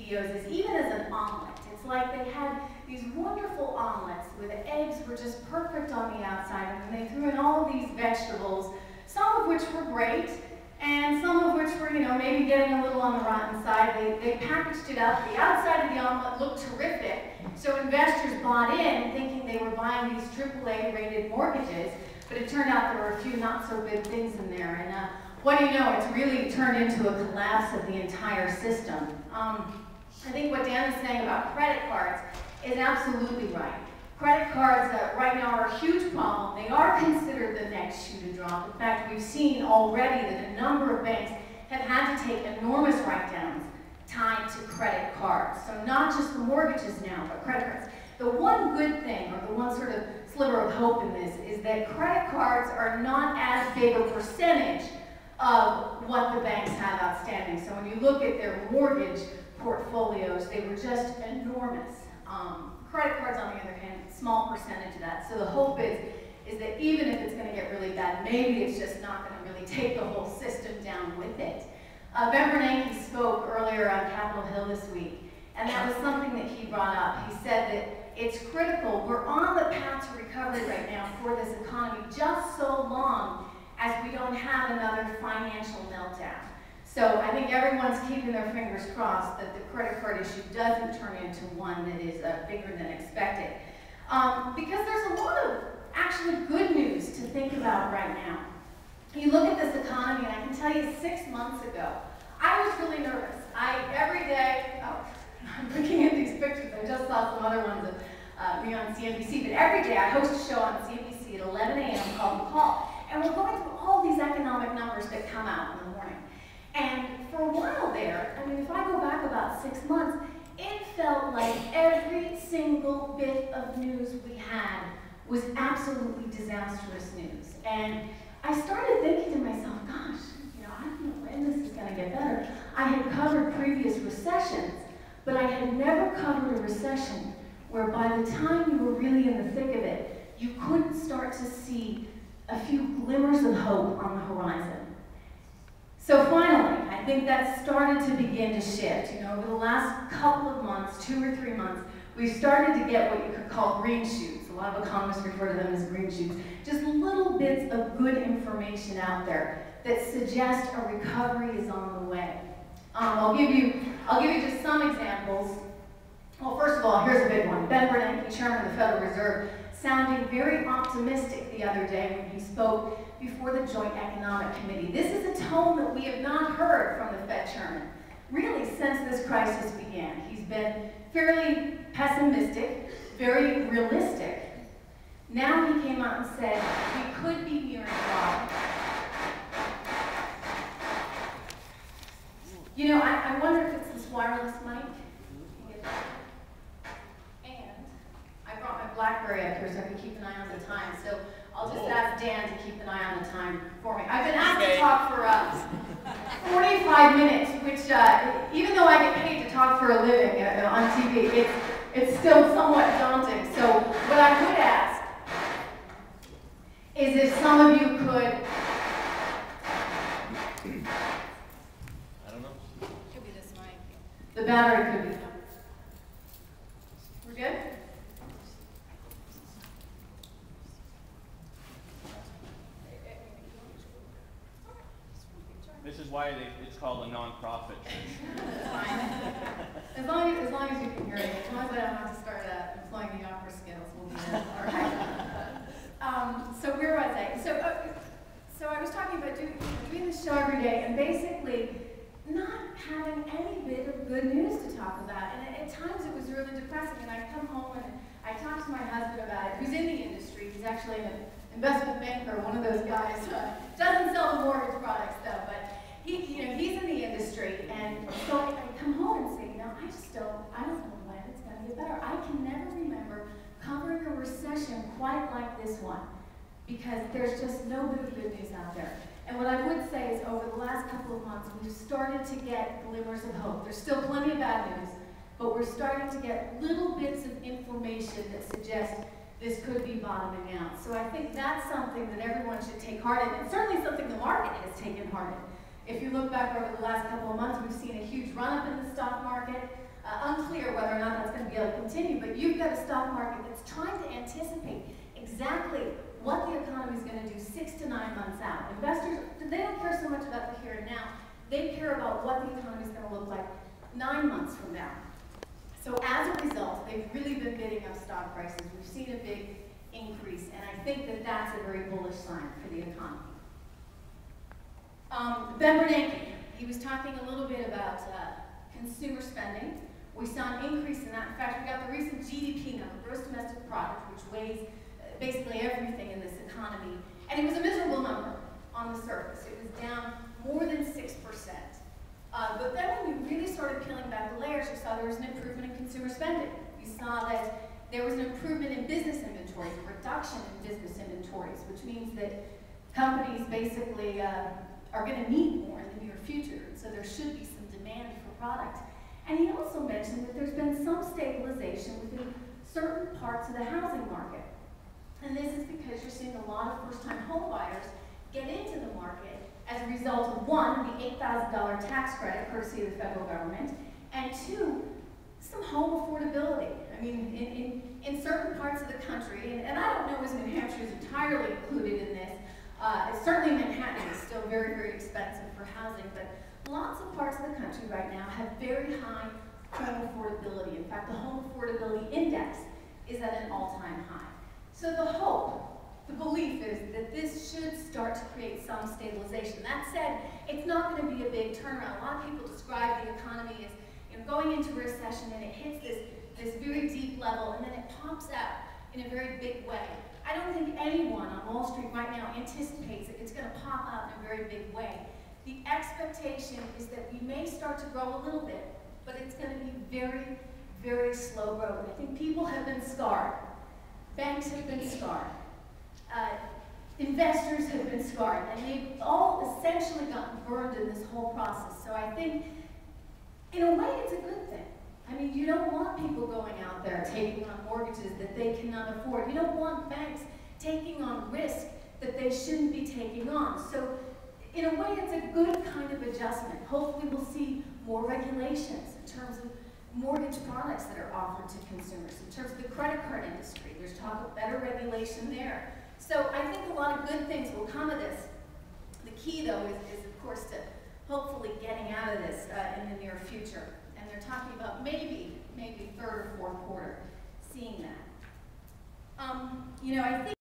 CEOs is even as an omelet. It's like they had these wonderful omelets where the eggs were just perfect on the outside, and then they threw in all of these vegetables, some of which were great, and some of which were, you know, maybe getting a little on the rotten side. They packaged it up. The outside of the omelet looked terrific, so investors bought in thinking they were buying these AAA rated mortgages, but it turned out there were a few not so good things in there. And what do you know, it's really turned into a collapse of the entire system. I think what Dan is saying about credit cards is absolutely right. Credit cards right now are a huge problem. They are considered the next shoe to drop. In fact, we've seen already that a number of banks have had to take enormous write-downs tied to credit cards. So not just the mortgages now, but credit cards. The one good thing, or the one sort of sliver of hope in this, is that credit cards are not as big a percentage of what the banks have outstanding. So when you look at their mortgage portfolios, they were just enormous. Credit cards, on the other hand, small percentage of that. So the hope is that even if it's going to get really bad, maybe it's just not going to really take the whole system down with it. Ben Bernanke spoke earlier on Capitol Hill this week, and that was something that he brought up. He said that it's critical. We're on the path to recovery right now for this economy, just so long as we don't have another financial meltdown. So I think everyone's keeping their fingers crossed that the credit card issue doesn't turn into one that is bigger than expected. Because there's a lot of actually good news to think about right now. You look at this economy, and I can tell you 6 months ago, I was really nervous. Every day, I'm looking at these pictures, I just saw some other ones of me on CNBC, but every day I host a show on CNBC at 11 a.m. called The Call, and we're going through all these economic numbers that come out in the morning. And for a while there, I mean, if I go back about 6 months, it felt like every single bit of news we had was absolutely disastrous news. And I started thinking to myself, gosh, you know, I don't know when this is going to get better. I had covered previous recessions, but I had never covered a recession where by the time you were really in the thick of it, you couldn't start to see a few glimmers of hope on the horizon. So finally, I think that started to begin to shift. You know, over the last couple of months, 2 or 3 months, we've started to get what you could call green shoots. A lot of economists refer to them as green shoots. Just little bits of good information out there that suggest a recovery is on the way. I'll give you just some examples. Well, first of all, here's a big one. Ben Bernanke, chairman of the Federal Reserve, sounding very optimistic the other day when he spoke before the Joint Economic Committee. This is a tone that we have not heard from the Fed chairman, really, since this crisis began. He's been fairly pessimistic, very realistic. Now he came out and said, we could be nearing bottom. You know, I wonder if it's this wireless mic. And I brought my BlackBerry up here so I can keep an eye on the time. So I'll just ask Dan to keep an eye on the time for me. I've been asked to talk for 45 minutes, which even though I get paid to talk for a living on TV, it's still somewhat daunting. So what I would ask is if some of you could... I don't know. Could be this mic. The battery could be... We're good? This is why it's called a non-profit church. As long as you can hear me, as long as I don't have to start employing the opera skills, we'll be good. All right. So where was I? So I was talking about doing this show every day and basically not having any bit of good news to talk about. And at times it was really depressing. And I come home and I talk to my husband about it, who's in the industry. He's actually an investment banker, one of those guys. Doesn't sell the mortgage products though, but he's in the industry. And so I come home and say, I don't know when it's going to get better. I can never remember covering a recession quite like this one because there's just no bit of good news out there. And what I would say is over the last couple of months, we've started to get glimmers of hope. There's still plenty of bad news, but we're starting to get little bits of information that suggest this could be bottoming out. So I think that's something that everyone should take heart in, and certainly something the market has taken heart in. If you look back over the last couple of months, we've seen a huge run-up in the stock market. unclear whether or not that's going to be able to continue, but you've got a stock market that's trying to anticipate exactly what the economy is going to do 6 to 9 months out. Investors, they don't care so much about the here and now. They care about what the economy is going to look like 9 months from now. So as a result, they've really been bidding up stock prices. We've seen a big increase, and I think that that's a very bullish sign for the economy. Ben Bernanke, he was talking a little bit about consumer spending. We saw an increase in that. In fact, we got the recent GDP number, gross domestic product, which weighs basically everything in this economy. And it was a miserable number on the surface. It was down more than 6%. But then when you really started peeling back the layers, you saw there was an improvement in consumer spending. You saw that there was an improvement in business inventories, a reduction in business inventories, which means that companies basically are going to need more in the near future. So there should be some demand for product. And he also mentioned that there's been some stabilization within certain parts of the housing market. And this is because you're seeing a lot of first-time home buyers get into the market as a result of, one, the $8,000 tax credit courtesy of the federal government, and two, some home affordability. I mean, in certain parts of the country, and I don't know if New Hampshire is entirely included in this, certainly Manhattan is still very, very expensive for housing, but lots of parts of the country right now have very high home affordability. In fact, the home affordability index is at an all-time high. So the hope, the belief is that this should start to create some stabilization. That said, it's not going to be a big turnaround. A lot of people describe the economy as going into a recession and it hits this very deep level and then it pops out in a very big way. I don't think anyone on Wall Street right now anticipates that it's going to pop out in a very big way. The expectation is that we may start to grow a little bit, but it's going to be very, very slow growth. I think people have been scarred. Banks have been scarred. Investors have been scarred, and they've all essentially gotten burned in this whole process. So I think, in a way, it's a good thing. I mean, you don't want people going out there taking on mortgages that they cannot afford. You don't want banks taking on risk that they shouldn't be taking on. So, in a way, it's a good kind of adjustment. Hopefully, we'll see more regulations in terms of mortgage products that are offered to consumers. In terms of the credit card industry, there's talk of better regulation there. So I think a lot of good things will come of this. The key, though, is of course, to hopefully getting out of this in the near future. And they're talking about maybe third or fourth quarter, seeing that. I think